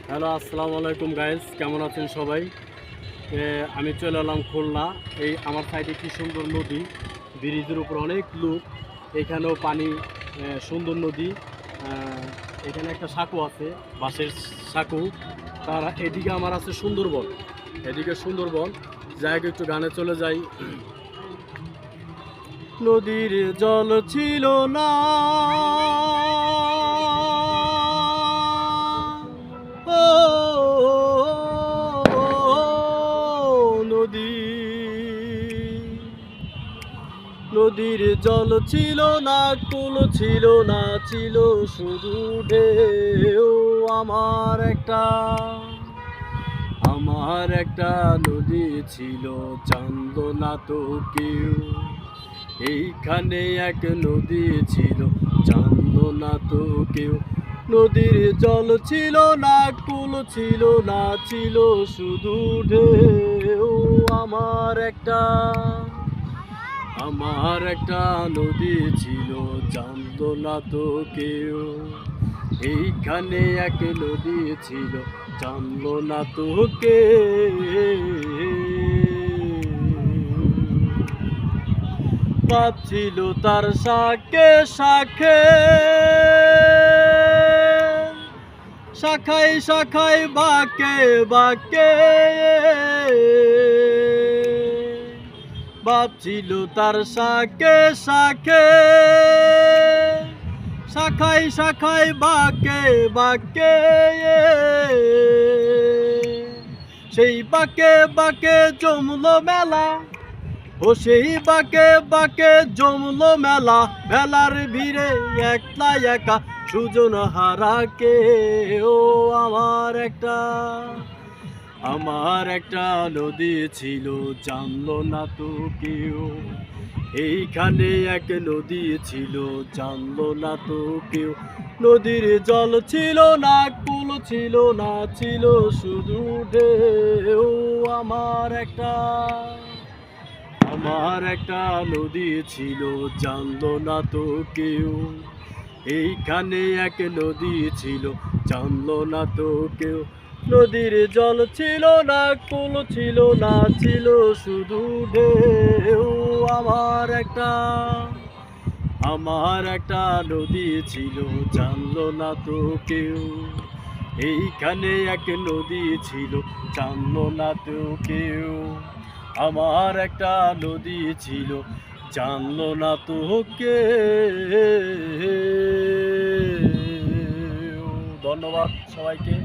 Hello, আসসালামু আলাইকুম guys, কেমন আছেন সবাই? আমি চলে এলাম খুলনা। এই আমার সাইডে কি সুন্দর নদী, ব্রিজের উপর অনেক লোক। এখানেও পানি, সুন্দর নদী। এখানে একটা সাঁকো আছে, বাঁশের সাঁকো। তার এদিকে আমার আছে সুন্দরবন, এদিকে সুন্দরবন। যাই হোক, একটু গানে চলে যাই। নদীর জল ছিল না, নদী নদীর জল ছিল না, কুল ছিল না, ছিল শুধু ঢেউ। আমার একটা নদী ছিল, জানলো না তো কেউ। এইখানে এক নদী ছিল, জানলো না তো কেউ। নদীর জল ছিল না, কুল ছিল না, ছিল শুধু ঢেউ। আমার একটা নদী ছিল, জানতো না তো কেউ। এইখানে এক নদী ছিল, জানলো না তো কেউ। বাপ ছিল তার শাখে শাখে, শাখায় শাখায় বাঁকে বাঁকে। বাপ ছিল তার শাখে শাখে, শাখায় শাখায় বাঁকে বাঁকে। সেই বাঁকে বাঁকে জমলো মেলা, ও সেই বাঁকে বাঁকে জমলো মেলা। মেলার ভিড়ে একলা একা সুজন হারা কে। ও আমার একটা নদী ছিল, জানলো না তো কেউ। এইখানে এক নদী ছিল, জানলো না তো কেউ। নদীর জল ছিল না, কুল ছিল না, ছিল শুধু ঢেউ। আমার একটা নদী ছিল, জানলো না তো কেউ। এইখানে এক নদী ছিল, জানলো না তো কেউ। নদীর জল ছিল না, কুল ছিল না, ছিল শুধু ঢেউ। আমার একটা নদী ছিল, জানলো না তো কেউ। এইখানে এক নদী ছিল, জানলো না তো কেউ। আমার একটা নদী ছিল, জানলো না তো কেউ। ধন্যবাদ সবাইকে।